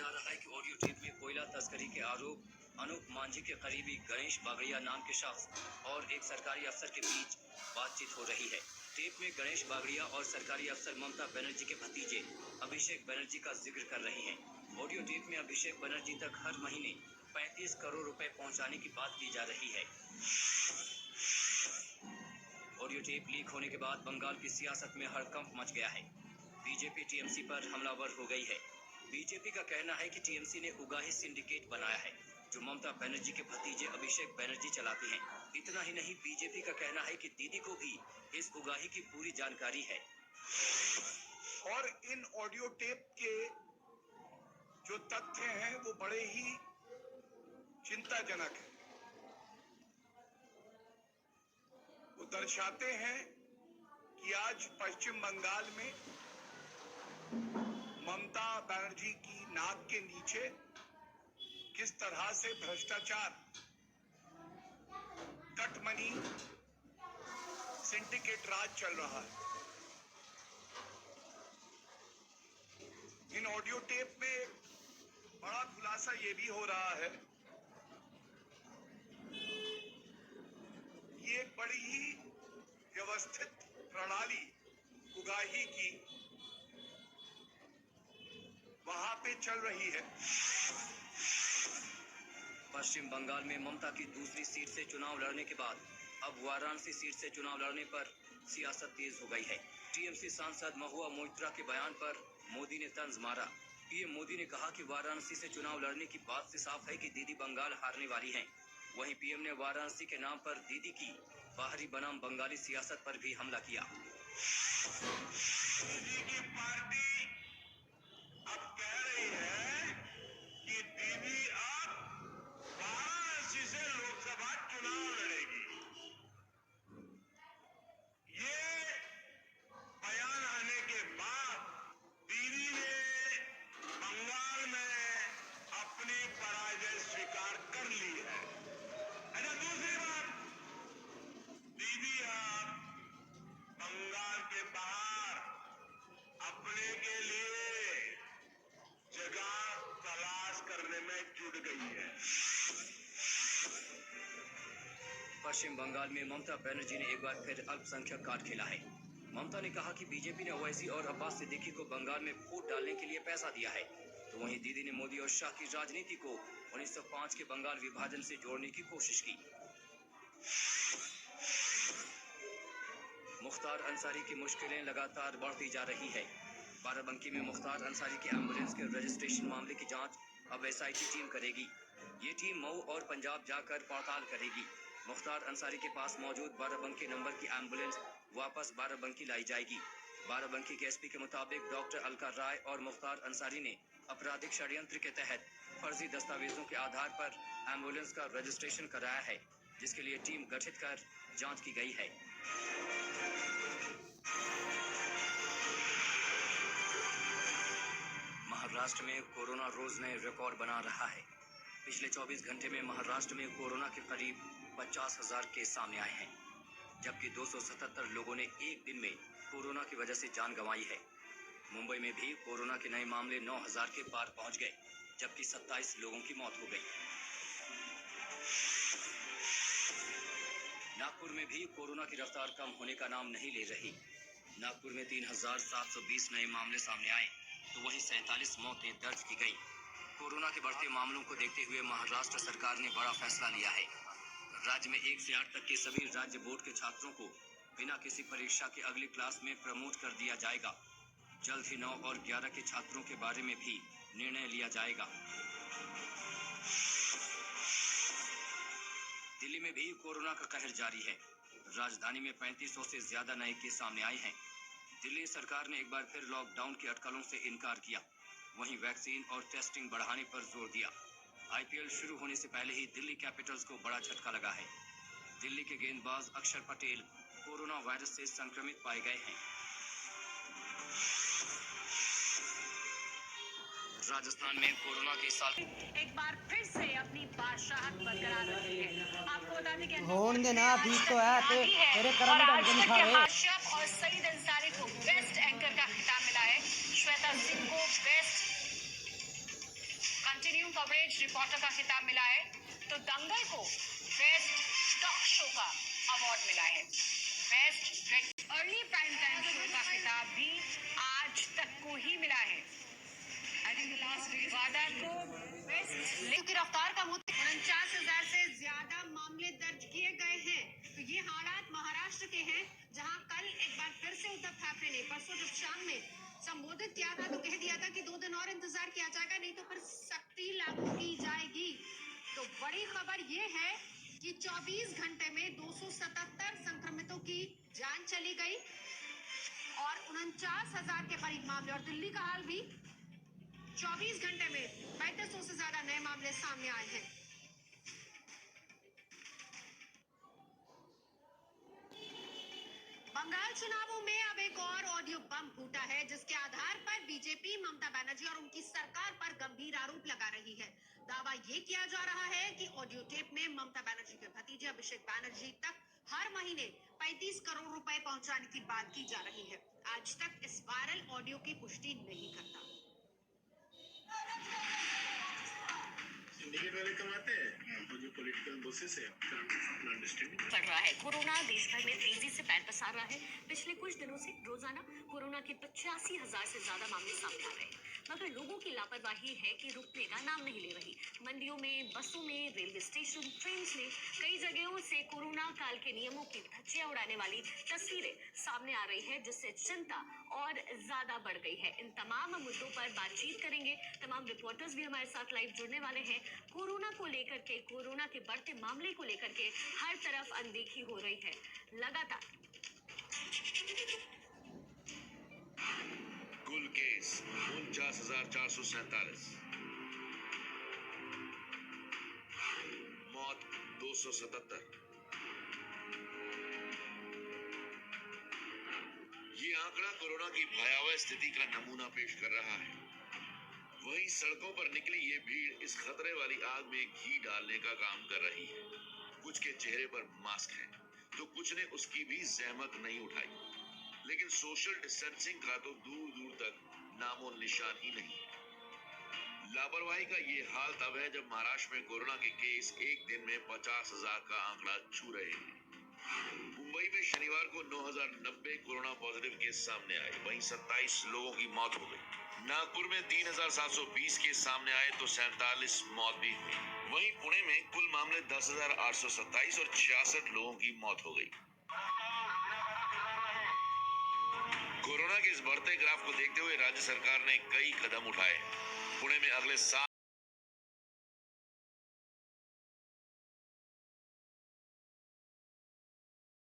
आ रहा है कि ऑडियो टेप में कोयला तस्करी के आरोप अनूप मांझी के करीबी गणेश बागड़िया नाम के शख्स और एक सरकारी अफसर के बीच बातचीत हो रही है। टेप में गणेश बागड़िया और सरकारी अफसर ममता बनर्जी के भतीजे अभिषेक बनर्जी का जिक्र कर रहे हैं। ऑडियो टेप में अभिषेक बनर्जी तक हर महीने 35 करोड़ रुपए पहुंचाने की बात की जा रही है। ऑडियो टेप लीक होने के बाद बंगाल की सियासत में हड़कंप मच गया है। बीजेपी टीएमसी पर हमलावर हो गई है। बीजेपी का कहना है कि टीएमसी ने उगाही सिंडिकेट बनाया है जो ममता बनर्जी के भतीजे अभिषेक बनर्जी चलाते हैं। इतना ही नहीं, बीजेपी का कहना है कि दीदी को भी इस उगाही की पूरी जानकारी है। और इन ऑडियो टेप के जो तथ्य हैं वो बड़े ही चिंताजनक हैं। वो दर्शाते हैं कि आज पश्चिम बंगाल में ममता बनर्जी की नाक के नीचे किस तरह से भ्रष्टाचार, कटमनी, सिंडिकेट राज चल रहा है। इन ऑडियो टेप में बड़ा खुलासा ये भी हो रहा है कि एक बड़ी ही व्यवस्थित प्रणाली उगाही की वहां पे चल रही है। पश्चिम बंगाल में ममता की दूसरी सीट से चुनाव लड़ने के बाद अब वाराणसी सीट से चुनाव लड़ने पर सियासत तेज हो गई है। टीएमसी सांसद महुआ मोइत्रा के बयान पर मोदी ने तंज मारा। पीएम मोदी ने कहा कि वाराणसी से चुनाव लड़ने की बात से साफ है कि दीदी बंगाल हारने वाली हैं। वहीं पीएम ने वाराणसी के नाम पर दीदी की बाहरी बनाम बंगाली सियासत पर भी हमला किया। दीदी की पार्टी अब कह रही है कि दीदी अब वाराणसी से लोकसभा चुनाव लड़ेगी। ये बयान आने के बाद दीदी ने बंगाल में अपनी पराजय स्वीकार कर ली है। अच्छा, दूसरी बात, दीदी अब बंगाल के बाहर अपने के लिए जगह तलाश करने में जुट गई है। पश्चिम बंगाल में ममता बनर्जी ने एक बार फिर अल्पसंख्यक कार्ड खेला है। ममता ने कहा कि बीजेपी ने ओवैसी और अब्बास सिद्दीकी को बंगाल में फूट डालने के लिए पैसा दिया है, तो वहीं दीदी ने मोदी और शाह की राजनीति को 1905 के बंगाल विभाजन से जोड़ने की कोशिश की। मुख्तार अंसारी की मुश्किलें लगातार बढ़ती जा रही है। बाराबंकी में मुख्तार अंसारी के एम्बुलेंस के रजिस्ट्रेशन मामले की जांच अब एसआईटी टीम करेगी। ये टीम मऊ और पंजाब जाकर पड़ताल करेगी। मुख्तार अंसारी के पास मौजूद बाराबंकी नंबर की एम्बुलेंस वापस बाराबंकी लाई जाएगी। बाराबंकी के एसपी के मुताबिक डॉक्टर अलका राय और मुख्तार अंसारी ने आपराधिक षड्यंत्र के तहत फर्जी दस्तावेजों के आधार पर एम्बुलेंस का रजिस्ट्रेशन कराया है, जिसके लिए टीम गठित कर जांच की गई है। महाराष्ट्र में कोरोना रोज नए रिकॉर्ड बना रहा है। पिछले 24 घंटे में महाराष्ट्र में कोरोना के करीब 50,000 केस सामने आए हैं, जबकि 277 लोगों ने एक दिन में कोरोना की वजह से जान गंवाई है। मुंबई में भी कोरोना के नए मामले 9,000 के पार पहुंच गए, जबकि 27 लोगों की मौत हो गई। नागपुर में भी कोरोना की रफ्तार कम होने का नाम नहीं ले रही। नागपुर में 3,720 नए मामले सामने आए, तो वहीं 47 मौतें दर्ज की गई। कोरोना के बढ़ते मामलों को देखते हुए महाराष्ट्र सरकार ने बड़ा फैसला लिया है। राज्य में 1 से 8 तक के सभी राज्य बोर्ड के छात्रों को बिना किसी परीक्षा के अगली क्लास में प्रमोट कर दिया जाएगा। जल्द ही 9 और 11 के छात्रों के बारे में भी निर्णय लिया जाएगा। दिल्ली में भी कोरोना का कहर जारी है। राजधानी में 3500 से ज्यादा नए केस सामने आए हैं। दिल्ली सरकार ने एक बार फिर लॉकडाउन की अटकलों से इनकार किया। वहीं वैक्सीन और टेस्टिंग बढ़ाने पर जोर दिया। आईपीएल शुरू होने से पहले ही दिल्ली कैपिटल्स को बड़ा झटका लगा है। दिल्ली के गेंदबाज अक्षर पटेल कोरोना वायरस से संक्रमित पाए गए हैं। राजस्थान में कोरोना के साल एक बार फिर से अपनी बादशाहत बरकरार रखी है। आपको बता दें कि होने देना अभी तो है तेरे कर्म और में आज ढंग तक खा के रहे हाशिफ और सईद अंसारी को बेस्ट एंकर का खिताब मिला है। श्वेता सिंह को बेस्ट एक्सट्रीम कवरेज रिपोर्टर का खिताब मिला है, तो दंगल को बेस्ट टॉक शो का अवार्ड मिला है। Best early prime time show का खिताब भी आज तक को ही मिला है। आई थिंक लास्ट वादा को बेस्ट की रफ्तार कम होती 49,000 से ज्यादा मामले दर्ज किए गए हैं। तो ये हालात महाराष्ट्र के हैं, जहां कल एक बार फिर से उद्धव ठाकरे ने परसों जब शाम में संबोधित किया था तो कह दिया था कि 2 दिन और इंतजार किया जाएगा, नहीं तो फिर सख्ती लागू की जाएगी। तो बड़ी खबर ये है कि 24 घंटे में 277 संक्रमितों की जान चली गई और 49,000 के करीब मामले, और दिल्ली का हाल भी 24 घंटे में 3500 से ज्यादा नए मामले सामने आए हैं। बंगाल चुनावों में अब एक और ऑडियो बम फूटा है, जिसके आधार पर बीजेपी ममता बनर्जी और उनकी सरकार पर गंभीर आरोप लगा रही है। दावा ये किया जा रहा है कि ऑडियो टेप में ममता बनर्जी के भतीजे अभिषेक बनर्जी तक हर महीने 35 करोड़ रुपए पहुंचाने की बात की जा रही है। आज तक इस वायरल ऑडियो की पुष्टि नहीं करता। सिंडिकेट वाले कमाते हैं और जो पॉलिटिकल बॉसेस है अपना अंडरस्टैंडिंग बढ़ रहा है कोरोना, देश भर में तेजी से पैर पसार रहा है। पिछले कुछ दिनों से रोजाना कोरोना के 85,000 से ज्यादा मामले सामने आ रहे हैं, मगर लोगों की लापरवाही है कि रुकने का नाम नहीं ले रही। मंडियों में, बसों में, रेलवे स्टेशन, ट्रेन में कई जगहों से कोरोना काल के नियमों की धज्जियां उड़ाने वाली तस्वीरें सामने आ रही है, जिससे चिंता और ज्यादा बढ़ गई है। इन तमाम मुद्दों पर बातचीत करेंगे। तमाम रिपोर्टर्स भी हमारे साथ लाइव जुड़ने वाले हैं। कोरोना को लेकर के, कोरोना के बढ़ते मामले को लेकर के हर तरफ अनदेखी हो रही है लगातार। कुल केस 49,447, मौत 277। ये आंकड़ा कोरोना की भयावह स्थिति का नमूना पेश कर रहा है। वहीं सड़कों पर निकली ये भीड़ इस खतरे वाली आग में घी डालने का काम कर रही है। कुछ के चेहरे पर मास्क है तो कुछ ने उसकी भी जहमत नहीं उठाई, लेकिन सोशल डिस्टेंसिंग का तो दूर दूर तक नामो निशान ही नहीं। लापरवाही का ये हाल तब है जब महाराष्ट्र में कोरोना के केस एक दिन में 50,000 का आंकड़ा छू रहे हैं। मुंबई में शनिवार को 9,090 कोरोना पॉजिटिव केस सामने आए, वहीं 27 लोगों की मौत हो गई। नागपुर में 3,720 केस सामने आए तो 47 मौत भी हुई। वहीं पुणे में कुल मामले 10,827 और 66 लोगों की मौत हो गई। कोरोना के इस बढ़ते ग्राफ को देखते हुए राज्य सरकार ने कई कदम उठाए। पुणे में अगले 7